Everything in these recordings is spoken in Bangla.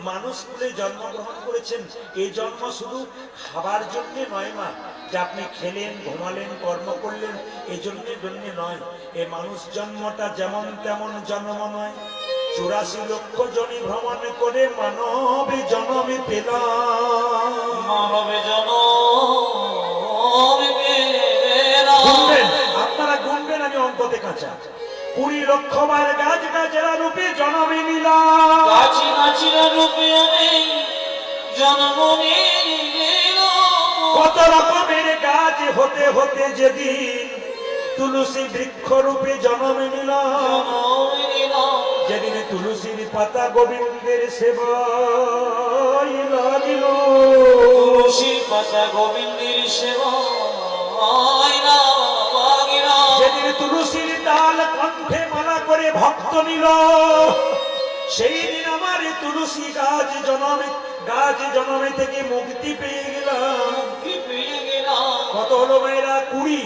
মানুষ কুলে জন্মগ্রহণ করেছেন। এই জন্ম শুধু খাবার জন্য নয় মা, যে আপনি খেলেন, ঘুমালেন, কর্ম করলেন, এই জন্য নয়। এই মানুষ জন্মটা যেমন তেমন জন্ম নয়। 84 লক্ষ জনি ভ্রমণ করে মানবে জন্মে পেলাম। মানবে জন্মে গুনবেন, আপনারা গুনবেন, আমি অঙ্কতে কাঁচা। 20 লক্ষ বার গাছ গাছেরা রূপে জন্মে নিলাম। গাছি গাছিরা রূপে আমি জন্ম নিলাম। কত রকমের গাছ হতে হতে যেদিন তুলসী বৃক্ষ রূপে জন্মে নিলাম। যেদিন তুলসীর পাতা গোবিন্দের সেবায় লাগিল। তুলসীর পাতা গোবিন্দের সেবায় লাগিল। যেদিন তুলসীর ডাল কণ্ঠে মালা করে ভক্ত নিল, সেই দিন আমার তুলসী গাছ জন্মে থেকে মুক্তি পেয়ে গেলাম। কত হলো মায়েরা? 20,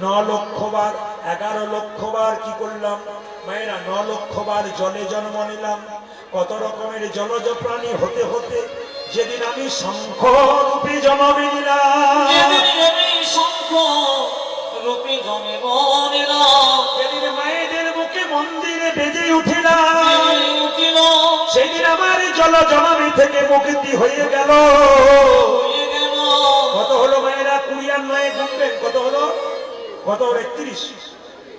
9 লক্ষ বার, 11 লক্ষ বার কি করলাম মায়েরা? 9 লক্ষ বার জলে জন্ম নিলাম। কত রকমের জলজ প্রাণী হতে হতে যেদিন আমি শঙ্খ রূপে জন্ম নিলাম। যেদিন মায়েদের মুখে মন্দিরে বেজে উঠিলাম, সেদিন আমার জল জনমী থেকে মুক্তি হয়ে গেল। কত হলো মায়েরা? 20 আর 9 গুনবেন, কত হলো? 31,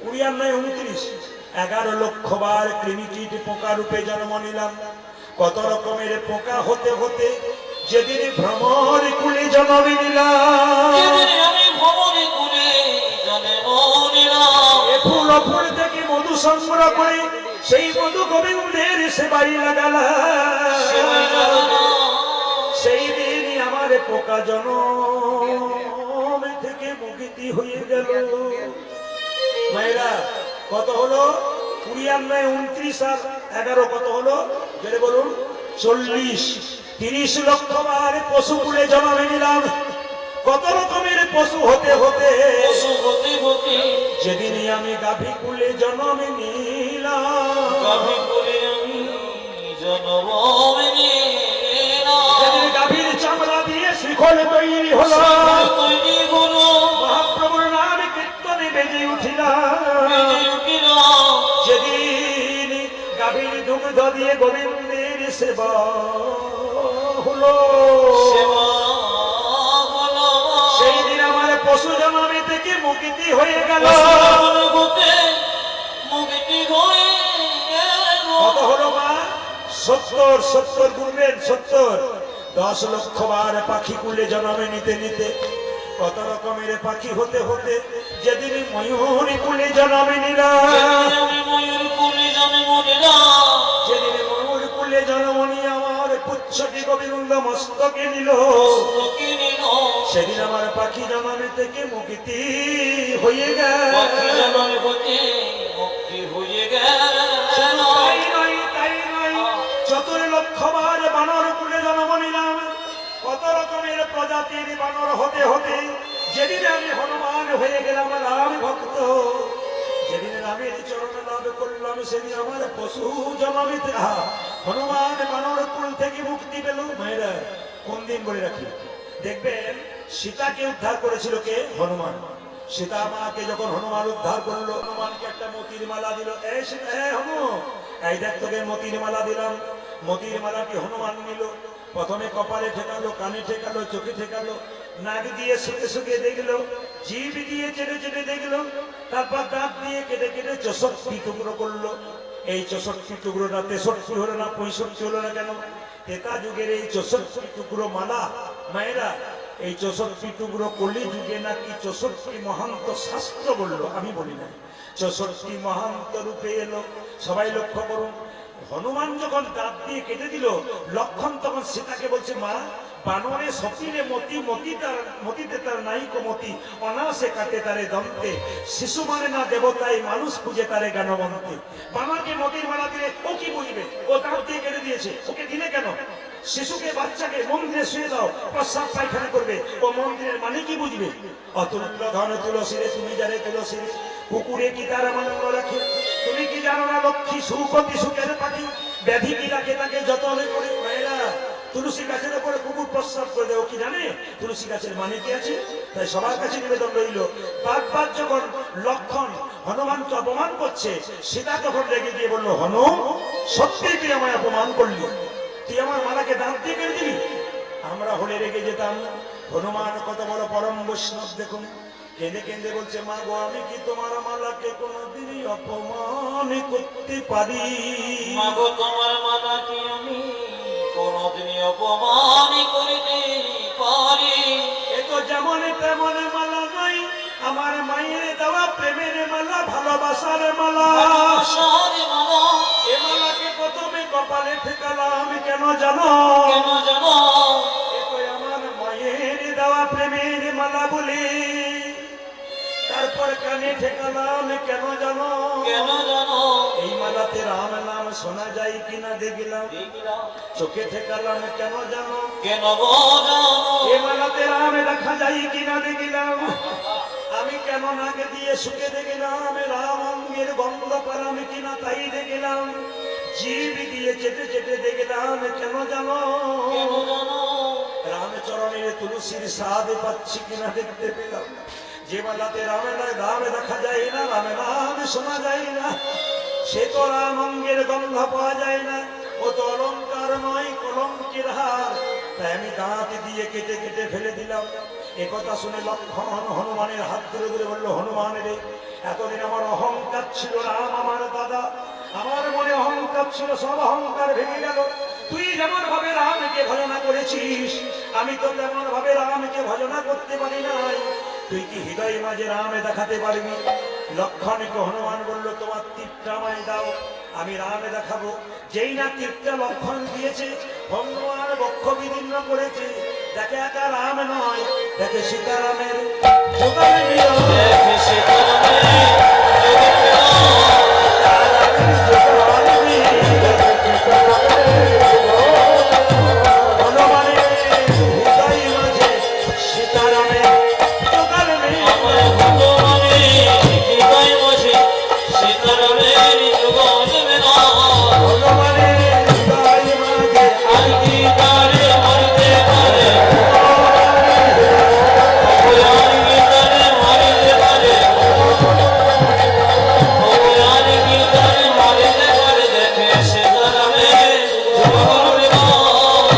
20 আর 9 29। 11 লক্ষ বার কৃমিকীট পোকা রূপে জন্ম নিলাম। কত রকমের পোকা হতে হতে যেদিন ভ্রমর কুলে জন্ম নিলাম। ফুল ফুল থেকে মধু সংগ্রহ করে সেই মধু গোবিন্দের সেবাই লাগালাম। সেই দিনই আমার পোকা জনম থেকে মুক্তি হয়ে গেল। মায়েরা কত হলো? 20 আর 9 29 আর 11 কত হলো? জেনে বলুন। 40, 30 লক্ষ বার পশু কুলে জন্ম নিলাম। কত রকমের পশু হতে হতে যেদিনই আমি গাভী কুলে জন্ম নিলাম। যেদিন গাভীর চামড়া দিয়ে শিখল তৈরি হলো, মহাপ্রভুর নাম কীর্তনে বেজে উঠিলাম। যেদিন গাভীর দুগ্ধ দিয়ে গোবিন্দের সেবা হলো, সেই দিন আমার পশু জন্মে থেকে মুক্তি হয়ে গেল। কত হলো মা? 70 গুনবেন, 70। 10 লক্ষ বার পাখি কুলে জন্মে নিতে নিতে কত রকমের পাখি হতে হতে যেদিন ময়ূর কুলে জন্মে নিলাম। যেদিন ময়ূর কুলে জন্ম নিয়ে আমার পুচ্ছটি গোবিন্দ মস্তকে নিল, সেদিন আমার পাখি জন্মে থেকে মুক্তি হয়ে গেল। তাই নয়, 14 লক্ষ বার বানর কুলে জন্ম নিলাম। কত রকমের প্রজাতির বানর হতে হতে যেদিন আমি হনুমান হয়ে গেলাম রাম ভক্ত। যেদিন রামের চরণ লাভ করলাম, সেদিন আমার পশু জন্মে হনুমান বানর কুল থেকে মুক্তি পেল। মায়েরা কোন দিন বলে রাখি, দেখবেন সীতাকে উদ্ধার করেছিল কে? হনুমান। সীতা মাকে যখন হনুমান উদ্ধার করলো, হনুমানকে একটা মতির মালা দিল। এই সীতা, হনু, এই দেখ তোকে মতির মালা দিলাম। মতির মালাকে হনুমান নিল। প্রথমে কপালে ঠেকালো, কানে ঠেকালো, চোখে ঠেকালো, নাক দিয়ে শুকে শুকে দেখলো, জিভ দিয়ে চেটে চেটে দেখলো, তারপর দাঁত দিয়ে কেটে কেটে 64 টুকরো করলো। এই 64 টুকরোটা 63 হলো না 65 হলো না কেন? ত্রেতা যুগের এই 64 টুকরো মালা মায়েরা, এই 64 টুকরো কলি যুগে নাকি 64 মহান্ত শাস্ত্র বললো, আমি বলি না। 64 মহান্ত রূপে এলো। সবাই লক্ষ্য করুন, হনুমান যখন দাঁত দিয়ে কেটে দিল, লক্ষণ তখন সীতাকে বলছে, মা, বানরে সপিলে মতি, মতিতে তার নাইকো মতি, অনাসে কাটে তারে দন্তে, শিশু মানে না দেবতাই, মানুষ খুঁজে তারে গানবন্তে। বানরকে মতির মালা দিলে ও কি বুঝবে? ও দাঁত দিয়ে কেটে দিয়েছে, ওকে দিলে কেন? শিশুকে, বাচ্চাকে মন্দিরে শুয়ে দাও, প্রস্রাব পায়খানা করবে, ও মন্দিরের মানে কি বুঝবে? অতুল্য ধন তুলসী রে, তুমি যারে তুলসী রে, কুকুরে কি তার আনন্দ রাখে? তুমি কি জানো না লক্ষ্মী সুপতি সুখের পাখি, ব্যাধি কি রাখে তাকে যতনে করে? মেয়েরা তুলসী গাছের উপরে কুকুর প্রস্রাব করে দেও কি জানে তুলসী গাছের মানে কি আছে? তাই সবার কাছে নিবেদন রইল, বারবার যখন লক্ষণ হনুমানকে অপমান করছে, সীতা তখন রেগে গিয়ে বললো, হনু সত্যি তুই আমায় অপমান করলি, তুই আমার মালাকে দাঁত দিয়ে কেড়ে দিবি? আমরা হলে রেগে যেতাম। হনুমান কত বড় পরম বৈষ্ণব দেখুন, কেঁদে কেঁদে বলছে, মা গো আমি কি তোমার মালাকে কোনোদিনই অপমান করতে পারি? মাগো তোমার মালা কি আমি কোনদিনই অপমান করিতে পারি? এ তো যেমন তেমন মালা নয়, আমার মায়ের দেওয়া প্রেমের মালা, ভালোবাসার মালা। ভালোবাসার মালা। এ মালাকে প্রথমে কপালে ঠেকালাম কেন জানো? কেন জানো? এ তো আমার মায়ের দেওয়া প্রেমের মালা বলে। তারপর কানে ঠেকালাম কেন জানো? কেন জানো? এই মালাতে রাম নাম শোনা যায় কিনা দেখলাম। দেখিলাম। চোখে ঠেকালাম কেন জানো? কেন গো জানো? এ মালাতে রাম দেখা যায় কিনা দেখলাম। আমি কেন নাকে দিয়ে শুকে দেখলাম, রাম অঙ্গের গন্ধ পালাম কিনা তাই দেখলাম। জীব দিয়ে চেটে চেটে দেখলাম কেন জানো? কেন জানো? রামচরণের তুলসীর স্বাদ পাচ্ছি কিনা দেখতে পেলাম। যে মালাতে রামে দেখা যায় না, রামে নাম শোনা যায় না, সে তো রাম অঙ্গের গন্ধ পাওয়া যায় না। ও তো অলঙ্কার নয়, কলঙ্কের হার। তাই আমি দাঁত দিয়ে কেটে কেটে ফেলে দিলাম। একথা শুনে লক্ষণ হনুমানের হাত ধরে ধরে বললো, হনুমান রে, এতদিন আমার অহংকার ছিল, রাম আমার দাদা, আমার মনে অহংকার ছিল, সব অহংকার ভেঙে গেল। তুই যেমন ভাবে রামকে ভজনা করেছিস, আমি তো তেমন ভাবে রামকে ভজনা করতে পারি নাই। তুই কি হৃদয় মাঝে রামে দেখাতে পারবি? লক্ষণকে হনুমান বলল, তোমার তীরটা আমায় দাও, আমি রামে দেখাবো। যেই না তীরটা লক্ষণ দিয়েছে, হনুমান বক্ষ বিদীর্ণ করেছে। দেখে একা রাম নয়, দেখে সীতারামের যোগান মিলন। দেখে সীতারামের